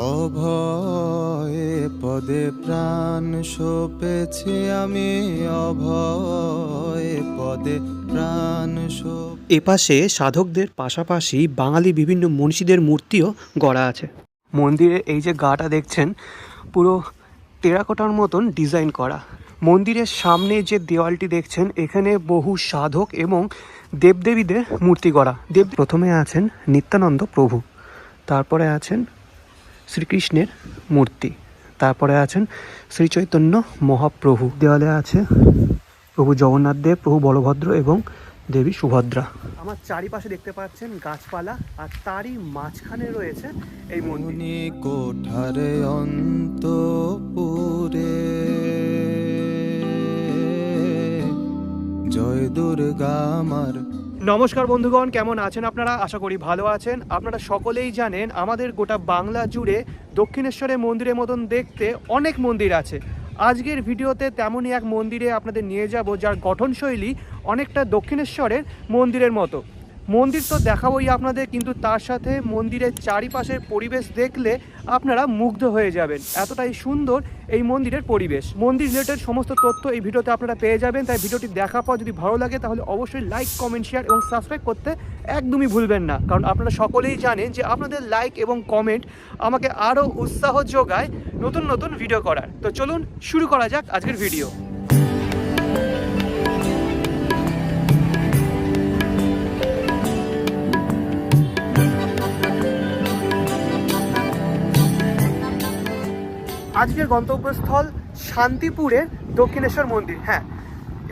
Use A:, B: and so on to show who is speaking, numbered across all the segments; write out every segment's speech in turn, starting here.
A: অভয়ে পদে প্রাণ সপেছি আমি, অভয়ে পদে প্রাণ
B: এপাশে সাধকদের পাশাপাশি বাঙালি বিভিন্ন মনীষীদের মূর্তিও গড়া আছে। মন্দিরে এই যে গাটা দেখছেন পুরো টেরাকোটার মতন ডিজাইন করা। মন্দিরের সামনে যে দেওয়ালটি দেখছেন এখানে বহু সাধক এবং দেবদেবীদের মূর্তি গড়া। প্রথমে আছেন নিত্যানন্দ প্রভু, তারপরে আছেন শ্রীকৃষ্ণের মূর্তি, তারপরে আছেন শ্রী চৈতন্য মহাপ্রভু। দেওয়ালে আছে প্রভু জগন্নাথ দেব, প্রভু বলভদ্র এবং দেবী সুভদ্রা। আমার চারিপাশে দেখতে পাচ্ছেন গাছপালা, আর তারই মাঝখানে রয়েছে এই মন্দির।
A: কোঠারে অন্তপুরে জয় দুর্গা আমার।
B: নমস্কার বন্ধুগণ, কেমন আছেন আপনারা? আশা করি ভালো আছেন। আপনারা সকলেই জানেন আমাদের গোটা বাংলা জুড়ে দক্ষিণেশ্বরের মন্দিরের মতন দেখতে অনেক মন্দির আছে। আজকের ভিডিওতে তেমনই এক মন্দিরে আপনাদের নিয়ে যাব যার গঠনশৈলী অনেকটা দক্ষিণেশ্বরের মন্দিরের মতো। মন্দির তো দেখাবোই আপনাদের, কিন্তু তার সাথে মন্দিরের চারিপাশের পরিবেশ দেখলে আপনারা মুগ্ধ হয়ে যাবেন। এতটাই সুন্দর এই মন্দিরের পরিবেশ। মন্দির রিলেটেড সমস্ত তথ্য এই ভিডিওতে আপনারা পেয়ে যাবেন। তাই ভিডিওটি দেখার পর যদি ভালো লাগে তাহলে অবশ্যই লাইক, কমেন্ট, শেয়ার এবং সাবস্ক্রাইব করতে একদমই ভুলবেন না, কারণ আপনারা সকলেই জানেন যে আপনাদের লাইক এবং কমেন্ট আমাকে আরও উৎসাহ যোগায় নতুন নতুন ভিডিও করার। তো চলুন শুরু করা যাক আজকের ভিডিও। আজকের গন্তব্যস্থল শান্তিপুরের দক্ষিণেশ্বর মন্দির। হ্যাঁ,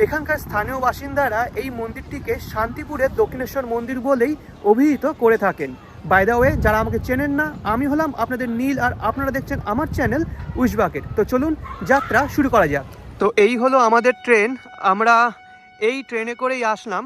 B: এখানকার স্থানীয় বাসিন্দারা এই মন্দিরটিকে শান্তিপুরের দক্ষিণেশ্বর মন্দির বলেই অভিহিত করে থাকেন। বাই দ্য ওয়ে, যারা আমাকে চেনেন না, আমি হলাম আপনাদের নীল, আর আপনারা দেখছেন আমার চ্যানেল উইশবাকেট। তো চলুন যাত্রা শুরু করা যাক। তো এই হলো আমাদের ট্রেন। আমরা এই ট্রেনে করেই আসলাম।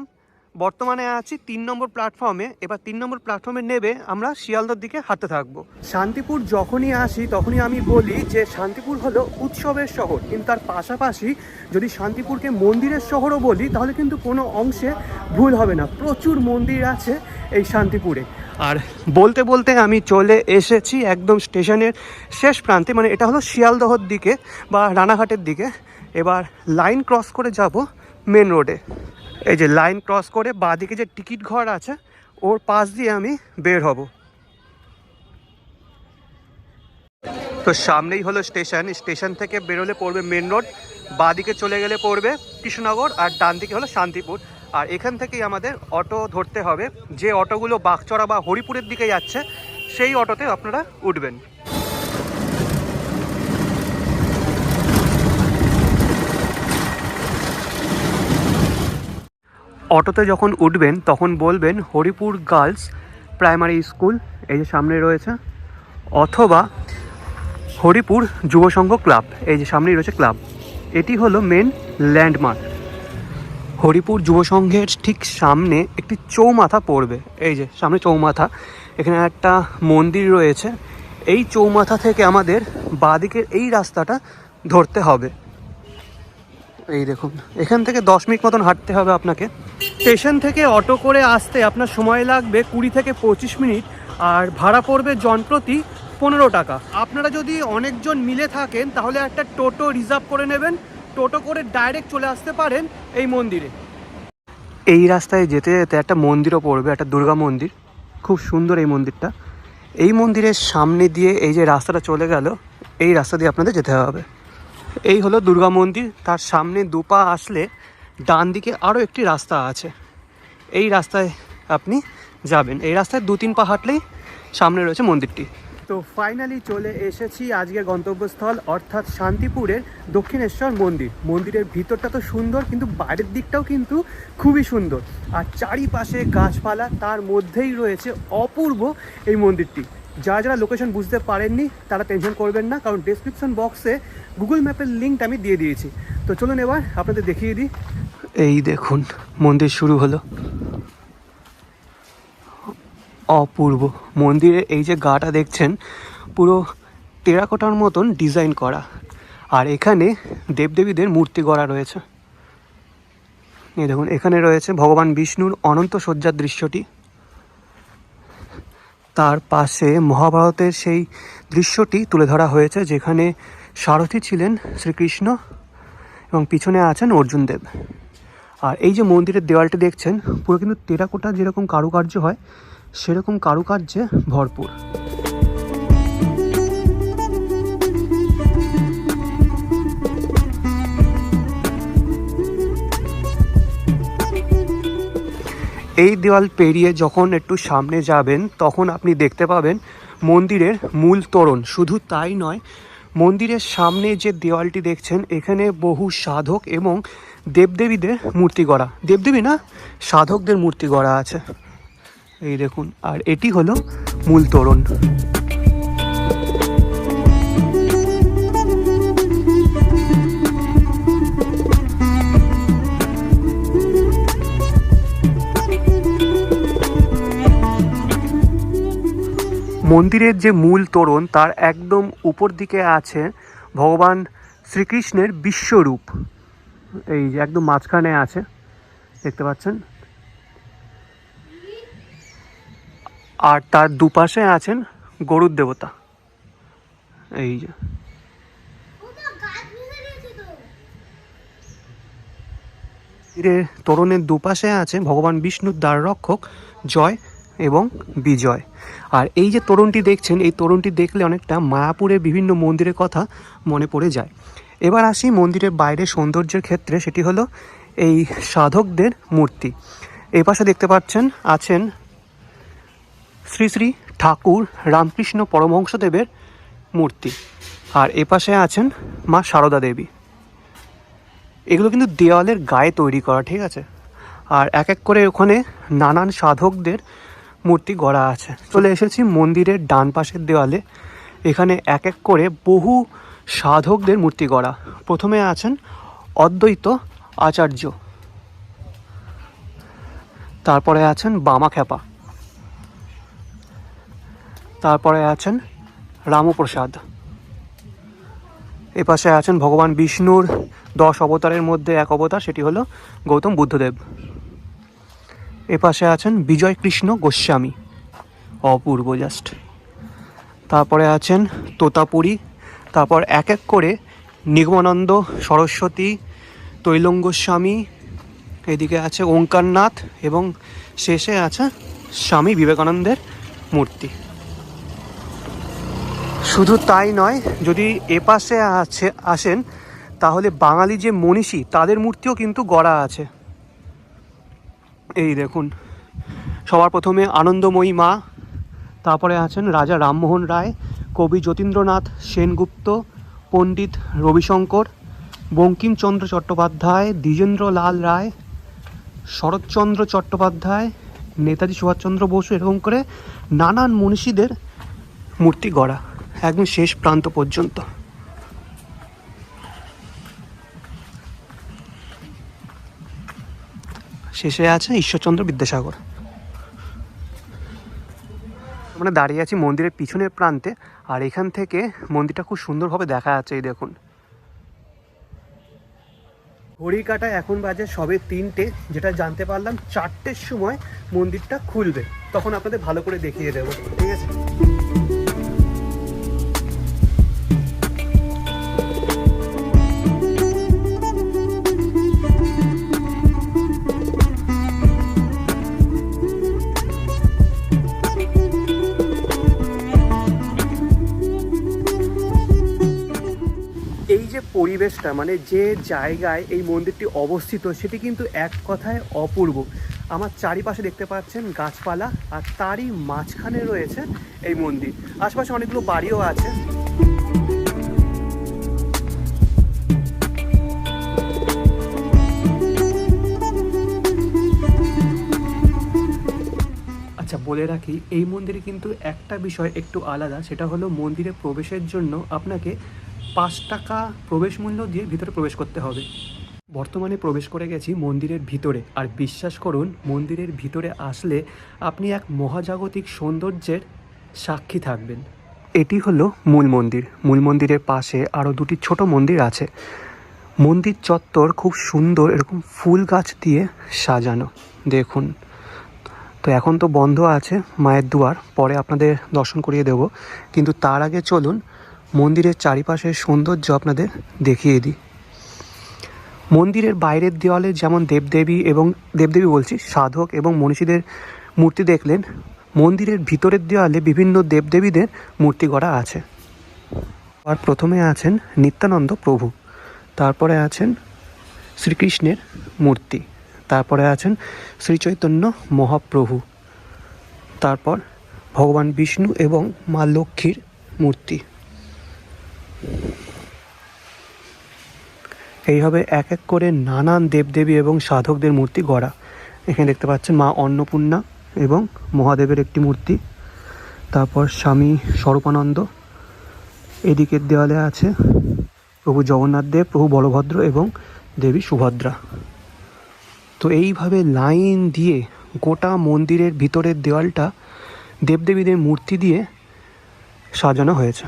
B: বর্তমানে আছি 3 নম্বর প্ল্যাটফর্মে। এবার 3 নম্বর প্ল্যাটফর্মে নেবে আমরা শিয়ালদার দিকে হাঁটতে থাকবো। শান্তিপুর যখনই আসি তখনই আমি বলি যে শান্তিপুর হলো উৎসবের শহর, কিন্তু তার পাশাপাশি যদি শান্তিপুরকে মন্দিরের শহরও বলি তাহলে কিন্তু কোনো অংশে ভুল হবে না। প্রচুর মন্দির আছে এই শান্তিপুরে। আর বলতে বলতে আমি চলে এসেছি একদম স্টেশনের শেষ প্রান্তে, মানে এটা হলো শিয়ালদহর দিকে বা রানাঘাটের দিকে। এবার লাইন ক্রস করে যাব মেন রোডে। এই যে লাইন ক্রস করে বাঁদিকে যে টিকিট ঘর আছে ওর পাশ দিয়ে আমি বের হব। তো সামনেই হলো স্টেশন। স্টেশন থেকে বেরোলে পড়বে মেন রোড, বাঁদিকে চলে গেলে পড়বে কৃষ্ণনগর, আর ডান দিকে হলো শান্তিপুর। আর এখান থেকেই আমাদের অটো ধরতে হবে। যে অটোগুলো বাগচড়া বা হরিপুরের দিকে যাচ্ছে সেই অটোতে আপনারা উঠবেন। অটোতে যখন উঠবেন তখন বলবেন হরিপুর গার্লস প্রাইমারি স্কুল, এই যে সামনে রয়েছে, অথবা হরিপুর যুব সংঘ ক্লাব, এই যে সামনেই রয়েছে ক্লাব। এটি হলো মেন ল্যান্ডমার্ক। হরিপুর যুব সংঘের ঠিক সামনে একটি চৌমাথা পড়বে। এই যে সামনে চৌমাথা, এখানে একটা মন্দির রয়েছে। এই চৌমাথা থেকে আমাদের বাঁদিকের এই রাস্তাটা ধরতে হবে। এই দেখুন, এখান থেকে 10 মিনিট মতন হাঁটতে হবে আপনাকে। স্টেশন থেকে অটো করে আসতে আপনার সময় লাগবে 20 থেকে 25 মিনিট, আর ভাড়া পড়বে জনপ্রতি 15 টাকা। আপনারা যদি অনেকজন মিলে থাকেন তাহলে একটা টোটো রিজার্ভ করে নেবেন। টোটো করে ডাইরেক্ট চলে আসতে পারেন এই মন্দিরে। এই রাস্তায় যেতে যেতে একটা মন্দিরও পড়বে, একটা দুর্গা মন্দির। খুব সুন্দর এই মন্দিরটা। এই মন্দিরের সামনে দিয়ে এই যে রাস্তাটা চলে গেল, এই রাস্তা দিয়ে আপনাদের যেতে হবে। এই হলো দুর্গা মন্দির। তার সামনে দুপা আসলে ডান দিকে আরও একটি রাস্তা আছে, এই রাস্তায় আপনি যাবেন। এই রাস্তায় 2-3 পা হাঁটলেই সামনে রয়েছে মন্দিরটি। তো ফাইনালি চলে এসেছি আজকের গন্তব্যস্থল, অর্থাৎ শান্তিপুরের দক্ষিণেশ্বর মন্দির। মন্দিরের ভিতরটা তো সুন্দর, কিন্তু বাইরের দিকটাও কিন্তু খুবই সুন্দর। আর চারিপাশে গাছপালা, তার মধ্যেই রয়েছে অপূর্ব এই মন্দিরটি। যারা যারা লোকেশন বুঝতে পারেননি তারা টেনশন করবেন না, কারণ ডেসক্রিপশন বক্সে গুগল ম্যাপের লিঙ্কটা আমি দিয়ে দিয়েছি। তো চলুন এবার আপনাদের দেখিয়ে দিই। এই দেখুন, মন্দির শুরু হলো। অপূর্ব মন্দিরে এই যে গাটা দেখছেন পুরো টেরাকোটার মতন ডিজাইন করা, আর এখানে দেবদেবীদের মূর্তি গড়া রয়েছে। এই দেখুন, এখানে রয়েছে ভগবান বিষ্ণুর অনন্ত শয্যার দৃশ্যটি। তার পাশে মহাভারতের সেই দৃশ্যটি তুলে ধরা হয়েছে, যেখানে সারথি ছিলেন শ্রীকৃষ্ণ এবং পিছনে আছেন অর্জুন দেব। আর এই যে মন্দিরের দেওয়ালটি দেখছেন, পুরো কিন্তু টেরাকোটা যেরকম কারুকার্য হয় সেরকম কারুকার্যে ভরপুর। এই দেওয়াল পেরিয়ে যখন একটু সামনে যাবেন তখন আপনি দেখতে পাবেন মন্দিরের মূল তোরণ। শুধু তাই নয়, মন্দিরের সামনে যে দেওয়ালটি দেখছেন এখানে বহু সাধক এবং দেবদেবীদের মূর্তি গড়া, দেবদেবী না সাধকদের মূর্তি গড়া আছে, এই দেখুন। আর এটি হলো মূল তোরণ। মন্দিরের যে মূল তোরণ তার একদম উপর দিকে আছে ভগবান শ্রীকৃষ্ণের বিশ্বরূপ, এই যে একদম মাঝখানে আছে, দেখতে পাচ্ছেন। আর তার দুপাশে আছেন গরুর দেবতা, এই যে। তোরণের দুপাশে আছে ভগবান বিষ্ণুর দ্বাররক্ষক জয় এবং বিজয়। আর এই যে তোরণটি দেখছেন, এই তোরণটি দেখলে অনেকটা মায়াপুরের বিভিন্ন মন্দিরের কথা মনে পড়ে যায়। এবার আসি মন্দিরের বাইরে সৌন্দর্যের ক্ষেত্রে, সেটি হলো এই সাধকদের মূর্তি। এই পাশে দেখতে পাচ্ছেন আছেন শ্রী শ্রী ঠাকুর রামকৃষ্ণ পরমহংসদেবের মূর্তি, আর এ পাশে আছেন মা সারদা দেবী। এগুলো কিন্তু দেওয়ালের গায়ে তৈরি করা, ঠিক আছে। আর এক এক করে ওখানে নানান সাধকদের মূর্তি গড়া আছে। চলে এসেছি মন্দিরের ডান পাশের দেওয়ালে, এখানে এক এক করে বহু সাধকদের মূর্তি গড়া। প্রথমে আছেন অদ্বৈত আচার্য, তারপরে আছেন বামাখ্যাপা, তারপরে আছেন রামপ্রসাদ, এপাশে আছেন ভগবান বিষ্ণুর 10 অবতারের মধ্যে এক অবতার, সেটি হলো গৌতম বুদ্ধদেব। এপাশে আছেন বিজয় কৃষ্ণ গোস্বামী, অপূর্ব জাস্ট। তারপরে আছেন তোতাপুরী, তারপর এক এক করে নিগমানন্দ সরস্বতী, তৈলঙ্গ গোস্বামী, এদিকে আছে ওঙ্কারনাথ এবং শেষে আছে স্বামী বিবেকানন্দের মূর্তি। শুধু তাই নয়, যদি এপাশে আসেন তাহলে বাঙালি যে মনীষী তাদের মূর্তিও কিন্তু গড়া আছে, এই দেখুন। সবার প্রথমে আনন্দময়ী মা, তারপরে আছেন রাজা রামমোহন রায়, কবি যতীন্দ্রনাথ সেনগুপ্ত, পণ্ডিত রবিশঙ্কর, বঙ্কিমচন্দ্র চট্টোপাধ্যায়, দ্বিজেন্দ্রলাল রায়, শরৎচন্দ্র চট্টোপাধ্যায়, নেতাজি সুভাষচন্দ্র বসু, এরকম করে নানান মনীষীদের মূর্তি গড়া একদম শেষ প্রান্ত পর্যন্ত। শেষে আছে ঈশ্বরচন্দ্র বিদ্যাসাগর। আমরা দাঁড়িয়ে আছি মন্দিরের পিছনের প্রান্তে, আর এখান থেকে মন্দিরটা খুব সুন্দরভাবে দেখা যাচ্ছে, এই দেখুন। ঘড়ি কাটা এখন বাজে সবে 3টে, যেটা জানতে পারলাম 4টের সময় মন্দিরটা খুলবে, তখন আপনাদের ভালো করে দেখিয়ে দেবো, ঠিক আছে। এই যে পরিবেশটা, মানে যে জায়গায় এই মন্দিরটি অবস্থিত সেটি কিন্তু এক কথায় অপূর্ব। আমার চারিপাশে দেখতে পাচ্ছেন গাছপালা, আর তারই মাঝখানে রয়েছে এই মন্দির। আশপাশে অনেকগুলো বাড়িও আছে। আচ্ছা, বলে রাখি এই মন্দিরে কিন্তু একটা বিষয় একটু আলাদা, সেটা হলো মন্দিরে প্রবেশের জন্য আপনাকে 5 টাকা প্রবেশ মূল্য দিয়ে ভিতরে প্রবেশ করতে হবে। বর্তমানে প্রবেশ করে গেছি মন্দিরের ভিতরে, আর বিশ্বাস করুন মন্দিরের ভিতরে আসলে আপনি এক মহাজাগতিক সৌন্দর্যের সাক্ষী থাকবেন। এটি হলো মূল মন্দির। মূল মন্দিরের পাশে আরও 2টি ছোট মন্দির আছে। মন্দির চত্বর খুব সুন্দর এরকম ফুল গাছ দিয়ে সাজানো, দেখুন। তো তো এখন তো বন্ধ আছে মায়ের দুয়ার, পরে আপনাদের দর্শন করিয়ে দেব, কিন্তু তার আগে চলুন মন্দিরের চারিপাশের সৌন্দর্য আপনাদের দেখিয়ে দিই। মন্দিরের বাইরের দেওয়ালে যেমন দেবদেবী বলছি সাধক এবং মনীষীদের মূর্তি দেখলেন, মন্দিরের ভিতরের দেওয়ালে বিভিন্ন দেবদেবীদের মূর্তি গড়া আছে। আর প্রথমে আছেন নিত্যানন্দ প্রভু, তারপরে আছেন শ্রীকৃষ্ণের মূর্তি, তারপরে আছেন শ্রীচৈতন্য মহাপ্রভু, তারপর ভগবান বিষ্ণু এবং মা লক্ষ্মীর মূর্তি। এইভাবে এক এক করে নানান দেবদেবী এবং সাধকদের মূর্তি গড়া। এখানে দেখতে পাচ্ছেন মা অন্নপূর্ণা এবং মহাদেবের একটি মূর্তি, তারপর স্বামী স্বরূপানন্দ, এদিকের দেওয়ালে আছে প্রভু জগন্নাথ দেব, প্রভু বলভদ্র এবং দেবী সুভদ্রা। তো এইভাবে লাইন দিয়ে গোটা মন্দিরের ভিতরের দেওয়ালটা দেবদেবীদের মূর্তি দিয়ে সাজানো হয়েছে।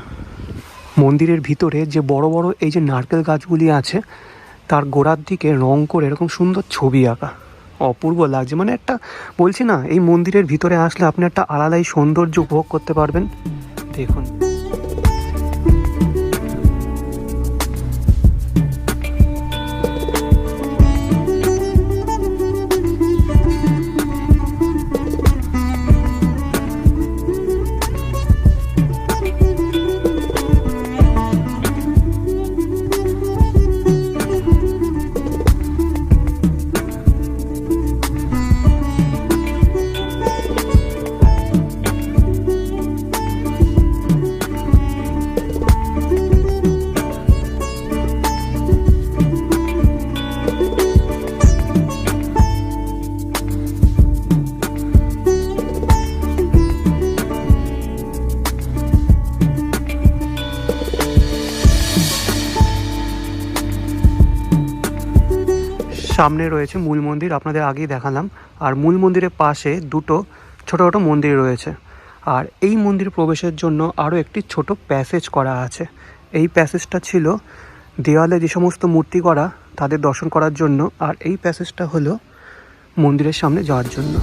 B: মন্দিরের ভিতরে যে বড় বড় এই যে নারকেল গাছগুলি আছে তার গোড়ার দিকে রং করে এরকম সুন্দর ছবি আঁকা, অপূর্ব লাগছে। মানে একটা বলছি না, এই মন্দিরের ভিতরে আসলে আপনি একটা আলাদাই সৌন্দর্য উপভোগ করতে পারবেন। দেখুন সামনে রয়েছে মূল মন্দির, আপনাদের আগেই দেখালাম। আর মূল মন্দিরের পাশে দুটো ছোট ছোট মন্দির রয়েছে। আর এই মন্দির প্রবেশের জন্য আরও একটি ছোট প্যাসেজ করা আছে। এই প্যাসেজটা ছিল দেওয়ালে যে সমস্ত মূর্তি করা তাদের দর্শন করার জন্য, আর এই প্যাসেজটা হলো মন্দিরের সামনে যাওয়ার জন্য।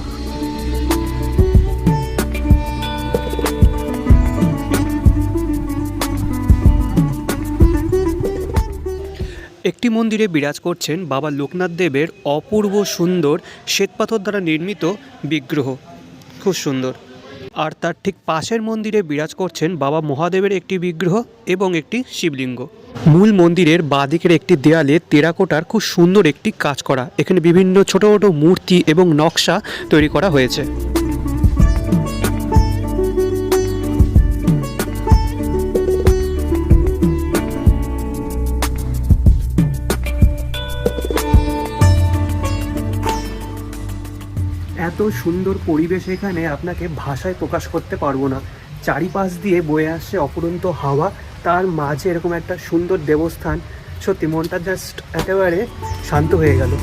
B: একটি মন্দিরে বিরাজ করছেন বাবা লোকনাথ দেবের অপূর্ব সুন্দর শ্বেতপাথর দ্বারা নির্মিত বিগ্রহ, খুব সুন্দর। আর তার ঠিক পাশের মন্দিরে বিরাজ করছেন বাবা মহাদেবের একটি বিগ্রহ এবং একটি শিবলিঙ্গ। মূল মন্দিরের বাঁদিকের একটি দেয়ালে টেরাকোটার খুব সুন্দর একটি কাজ করা, এখানে বিভিন্ন ছোট ছোট মূর্তি এবং নকশা তৈরি করা হয়েছে। এত সুন্দর পরিবেশ এখানে আপনাকে ভাষায় প্রকাশ করতে পারবো না। চারিপাশ দিয়ে বয়ে আসছে অফুরন্ত হাওয়া, তার মাঝে এরকম একটা সুন্দর দেবস্থান, সত্যি মনটা জাস্ট একেবারে শান্ত হয়ে গেল।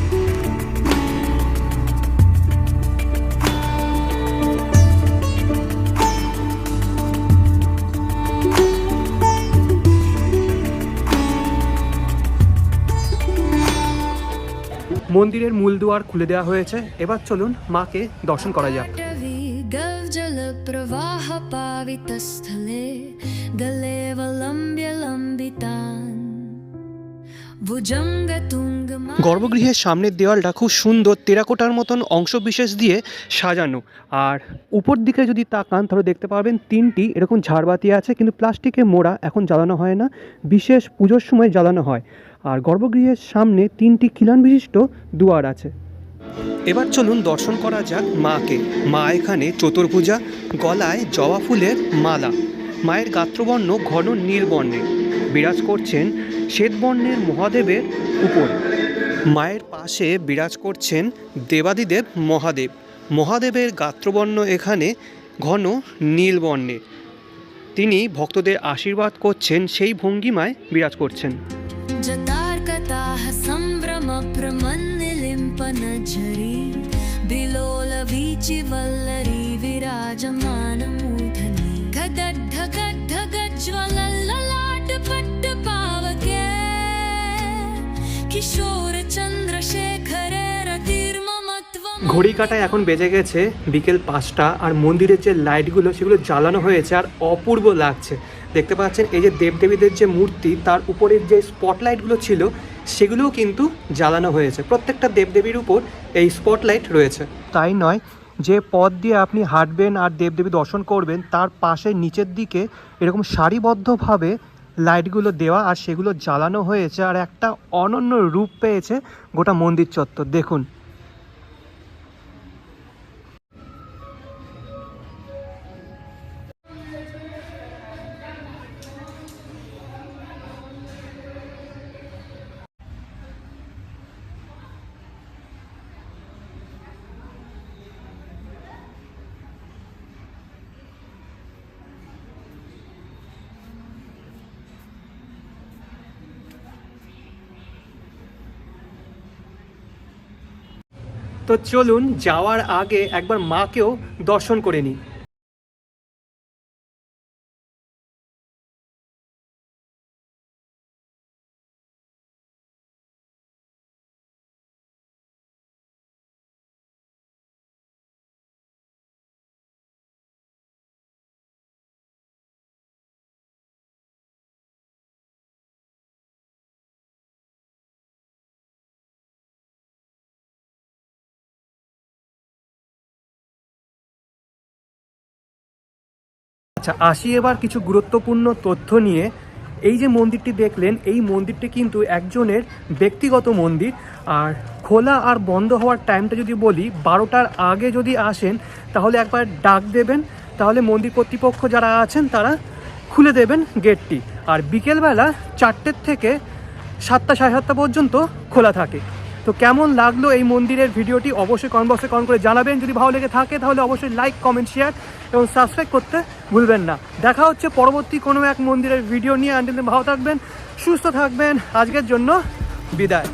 B: মন্দিরের মূল দুয়ার খুলে দেওয়া হয়েছে, এবার চলুন মাকে দর্শন করা যাক।
C: जल प्रवाह पावितस्थले गलेवलम्ब्य लम्बितान् भुजंग तुंग।
B: গর্ভগৃহের সামনের দেওয়ালটা খুব সুন্দর টেরাকোটার মতন অংশ বিশেষ দিয়ে সাজানো। আর উপর দিকে যদি তাকান তাহলে দেখতে পাবেন তিনটি এরকম ঝাড়বাতি আছে, কিন্তু প্লাস্টিকে মোড়া, এখন জ্বালানো হয় না, বিশেষ পুজোর সময় জ্বালানো হয়। আর গর্ভগৃহের সামনে তিনটি খিলান বিশিষ্ট দুয়ার আছে। এবার চলুন দর্শন করা যাক মাকে। মা এখানে চতুর্ভুজা, গলায় জবা ফুলের মালা, মায়ের গাত্রবর্ণ ঘন নীল বর্ণে, বিরাজ করছেন শ্বেতবর্ণের মহাদেবের উপর। মায়ের পাশে বিরাজ করছেন দেবাদিদেব মহাদেব। মহাদেবের গাত্রবর্ণ এখানে ঘন নীল বর্ণে, তিনি ভক্তদের আশীর্বাদ করছেন, সেই ভঙ্গিমায় বিরাজ করছেন।
C: जतार्कताः सम्भ्रम प्रमन्निलिम्पनझरी बिलोलवीचिवल्लरी विराजमानमूर्धनि गदद्धगद्धगज्ज्वलल्ललाटपट्टपावके किशोरचन्द्रशेखरे रतिर्ममत्वम्।
B: ঘড়ি কাটায় এখন বেজে গেছে বিকেল 5টা, আর মন্দিরের যে লাইটগুলো সেগুলো জ্বালানো হয়েছে আর অপূর্ব লাগছে। দেখতে পাচ্ছেন এই যে দেবদেবীদের যে মূর্তি তার উপরের যে স্পটলাইটগুলো ছিল সেগুলোও কিন্তু জ্বালানো হয়েছে। প্রত্যেকটা দেবদেবীর উপর এই স্পটলাইট রয়েছে। তাই নয়, যে পথ দিয়ে আপনি হাঁটবেন আর দেবদেবী দর্শন করবেন তার পাশে নিচের দিকে এরকম সারিবদ্ধভাবে লাইটগুলো দেওয়া আর সেগুলো জ্বালানো হয়েছে, আর একটা অনন্য রূপ পেয়েছে গোটা মন্দির চত্বর। দেখুন, তো চলুন যাওয়ার আগে একবার মাকেও দর্শন করে নিই। আচ্ছা, আসি এবার কিছু গুরুত্বপূর্ণ তথ্য নিয়ে। এই যে মন্দিরটি দেখলেন, এই মন্দিরটি কিন্তু একজনের ব্যক্তিগত মন্দির। আর খোলা আর বন্ধ হওয়ার টাইমটা যদি বলি, 12টার আগে যদি আসেন তাহলে একবার ডাক দেবেন, তাহলে মন্দির কর্তৃপক্ষ যারা আছেন তারা খুলে দেবেন গেটটি। আর বিকেলবেলা 4টের থেকে 7টা সাড়ে 7টা পর্যন্ত খোলা থাকে। তো কেমন লাগলো এই মন্দিরের ভিডিওটি অবশ্যই কমেন্ট বক্সে কমেন্ট করে জানাবেন। যদি ভালো লেগে থাকে তাহলে অবশ্যই লাইক, কমেন্ট, শেয়ার এবং সাবস্ক্রাইব করতে ভুলবেন না। দেখা হচ্ছে পরবর্তী কোনো এক মন্দিরের ভিডিও নিয়ে। আনটিল দেন ভালো থাকবেন, সুস্থ থাকবেন। আজকের জন্য বিদায়।